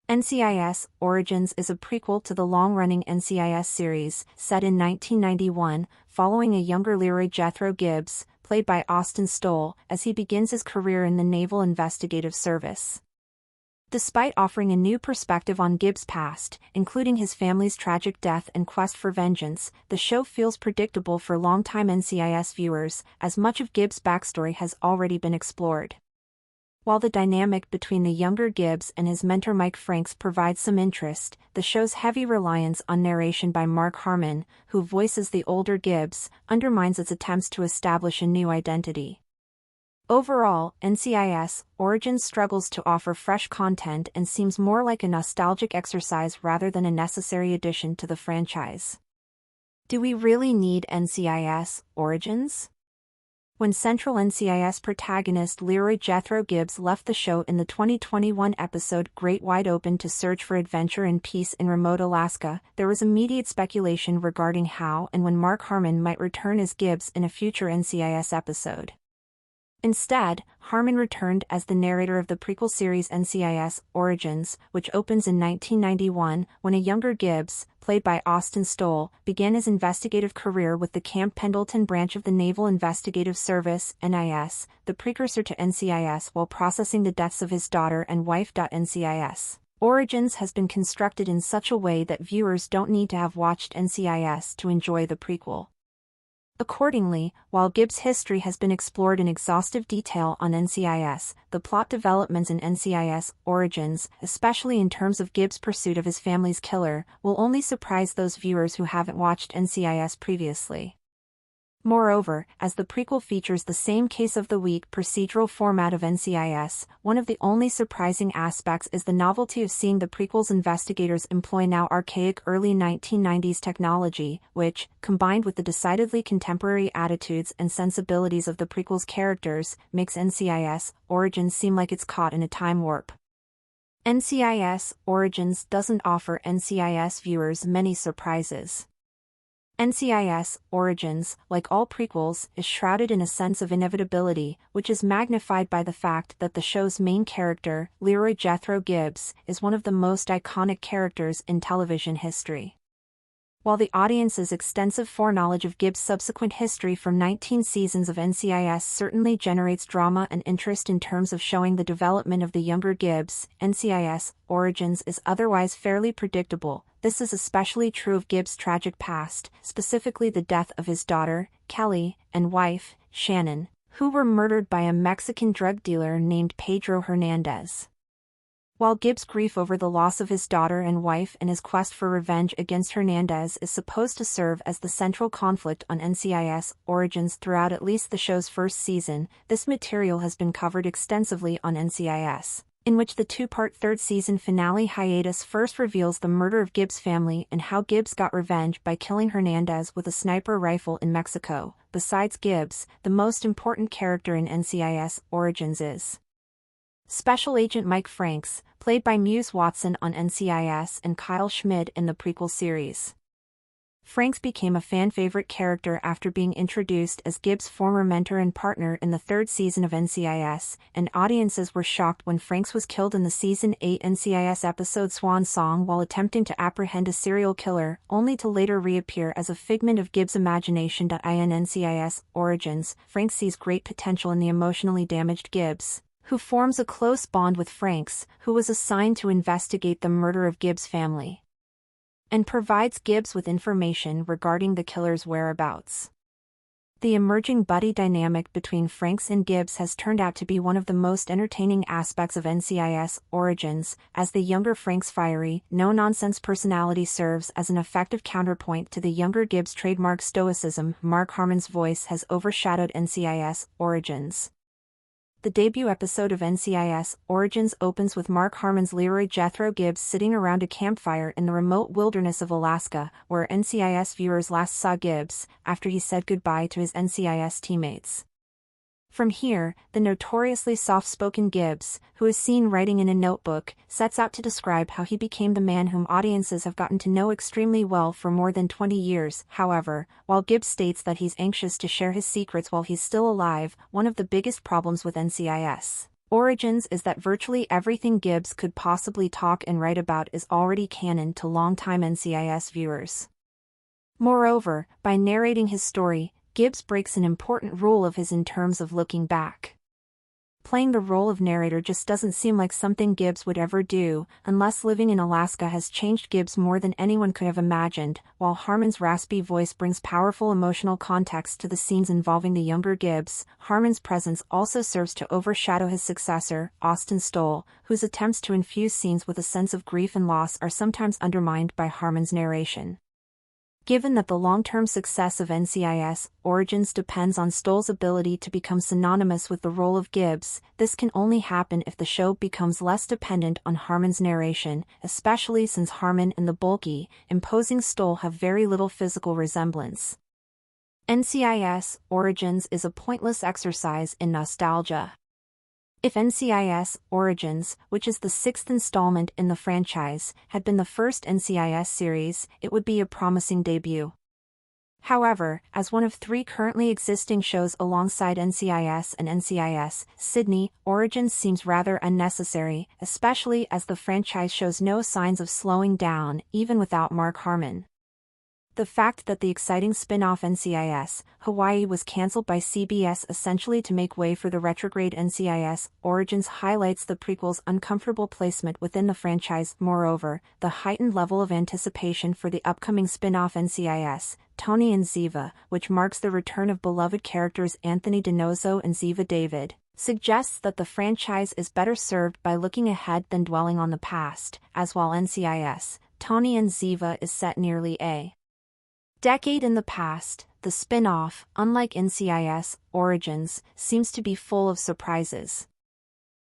NCIS: Origins is a prequel to the long-running NCIS series, set in 1991, following a younger Leroy Jethro Gibbs, played by Austin Stoll, as he begins his career in the Naval Investigative Service. Despite offering a new perspective on Gibbs' past, including his family's tragic death and quest for vengeance, the show feels predictable for longtime NCIS viewers, as much of Gibbs' backstory has already been explored. While the dynamic between the younger Gibbs and his mentor Mike Franks provides some interest, the show's heavy reliance on narration by Mark Harmon, who voices the older Gibbs, undermines its attempts to establish a new identity. Overall, NCIS: Origins struggles to offer fresh content and seems more like a nostalgic exercise rather than a necessary addition to the franchise. Do we really need NCIS: Origins? When central NCIS protagonist Leroy Jethro Gibbs left the show in the 2021 episode Great Wide Open to search for adventure and peace in remote Alaska, there was immediate speculation regarding how and when Mark Harmon might return as Gibbs in a future NCIS episode. Instead, Harmon returned as the narrator of the prequel series NCIS: Origins, which opens in 1991, when a younger Gibbs, played by Austin Stoll, began his investigative career with the Camp Pendleton branch of the Naval Investigative Service (NIS), the precursor to NCIS, while processing the deaths of his daughter and wife. NCIS: Origins has been constructed in such a way that viewers don't need to have watched NCIS to enjoy the prequel. Accordingly, while Gibbs' history has been explored in exhaustive detail on NCIS, the plot developments in NCIS: Origins, especially in terms of Gibbs' pursuit of his family's killer, will only surprise those viewers who haven't watched NCIS previously. Moreover, as the prequel features the same case-of-the-week procedural format of NCIS, one of the only surprising aspects is the novelty of seeing the prequel's investigators employ now archaic early 1990s technology, which, combined with the decidedly contemporary attitudes and sensibilities of the prequel's characters, makes NCIS: Origins seem like it's caught in a time warp. NCIS: Origins doesn't offer NCIS viewers many surprises. NCIS: Origins, like all prequels, is shrouded in a sense of inevitability, which is magnified by the fact that the show's main character, Leroy Jethro Gibbs, is one of the most iconic characters in television history. While the audience's extensive foreknowledge of Gibbs' subsequent history from 19 seasons of NCIS certainly generates drama and interest in terms of showing the development of the younger Gibbs, NCIS: Origins is otherwise fairly predictable. This is especially true of Gibbs' tragic past, specifically the death of his daughter, Kelly, and wife, Shannon, who were murdered by a Mexican drug dealer named Pedro Hernandez. While Gibbs' grief over the loss of his daughter and wife and his quest for revenge against Hernandez is supposed to serve as the central conflict on NCIS: Origins throughout at least the show's first season, this material has been covered extensively on NCIS, in which the two-part third-season finale hiatus first reveals the murder of Gibbs' family and how Gibbs got revenge by killing Hernandez with a sniper rifle in Mexico. Besides Gibbs, the most important character in NCIS: Origins is Special Agent Mike Franks, played by Muse Watson on NCIS and Kyle Schmid in the prequel series. Franks became a fan-favorite character after being introduced as Gibbs' former mentor and partner in the third season of NCIS, and audiences were shocked when Franks was killed in the Season 8 NCIS episode Swan Song while attempting to apprehend a serial killer, only to later reappear as a figment of Gibbs' imagination. In NCIS: Origins, Franks sees great potential in the emotionally damaged Gibbs, who forms a close bond with Franks, who was assigned to investigate the murder of Gibbs' family, and provides Gibbs with information regarding the killer's whereabouts. The emerging buddy dynamic between Franks and Gibbs has turned out to be one of the most entertaining aspects of NCIS: Origins, as the younger Franks' fiery, no-nonsense personality serves as an effective counterpoint to the younger Gibbs' trademark stoicism. Mark Harmon's voice has overshadowed NCIS: Origins. The debut episode of NCIS: Origins opens with Mark Harmon's Leroy Jethro Gibbs sitting around a campfire in the remote wilderness of Alaska, where NCIS viewers last saw Gibbs, after he said goodbye to his NCIS teammates. From here, the notoriously soft-spoken Gibbs, who is seen writing in a notebook, sets out to describe how he became the man whom audiences have gotten to know extremely well for more than 20 years. However, while Gibbs states that he's anxious to share his secrets while he's still alive, one of the biggest problems with NCIS Origins is that virtually everything Gibbs could possibly talk and write about is already canon to longtime NCIS viewers. Moreover, by narrating his story, Gibbs breaks an important rule of his in terms of looking back. Playing the role of narrator just doesn't seem like something Gibbs would ever do, unless living in Alaska has changed Gibbs more than anyone could have imagined. While Harmon's raspy voice brings powerful emotional context to the scenes involving the younger Gibbs, Harmon's presence also serves to overshadow his successor, Austin Stoll, whose attempts to infuse scenes with a sense of grief and loss are sometimes undermined by Harmon's narration. Given that the long-term success of NCIS Origins depends on Stoll's ability to become synonymous with the role of Gibbs, this can only happen if the show becomes less dependent on Harmon's narration, especially since Harmon and the bulky, imposing Stoll have very little physical resemblance. NCIS Origins is a pointless exercise in nostalgia. If NCIS Origins, which is the sixth installment in the franchise, had been the first NCIS series, it would be a promising debut. However, as one of three currently existing shows alongside NCIS and NCIS Sydney, Origins seems rather unnecessary, especially as the franchise shows no signs of slowing down, even without Mark Harmon. The fact that the exciting spin-off NCIS Hawaii was cancelled by CBS essentially to make way for the retrograde NCIS Origins highlights the prequel's uncomfortable placement within the franchise. Moreover, the heightened level of anticipation for the upcoming spin-off NCIS Tony and Ziva, which marks the return of beloved characters Anthony DiNozzo and Ziva David, suggests that the franchise is better served by looking ahead than dwelling on the past, as while NCIS Tony and Ziva is set nearly a decade in the past, the spin-off, unlike NCIS Origins, seems to be full of surprises.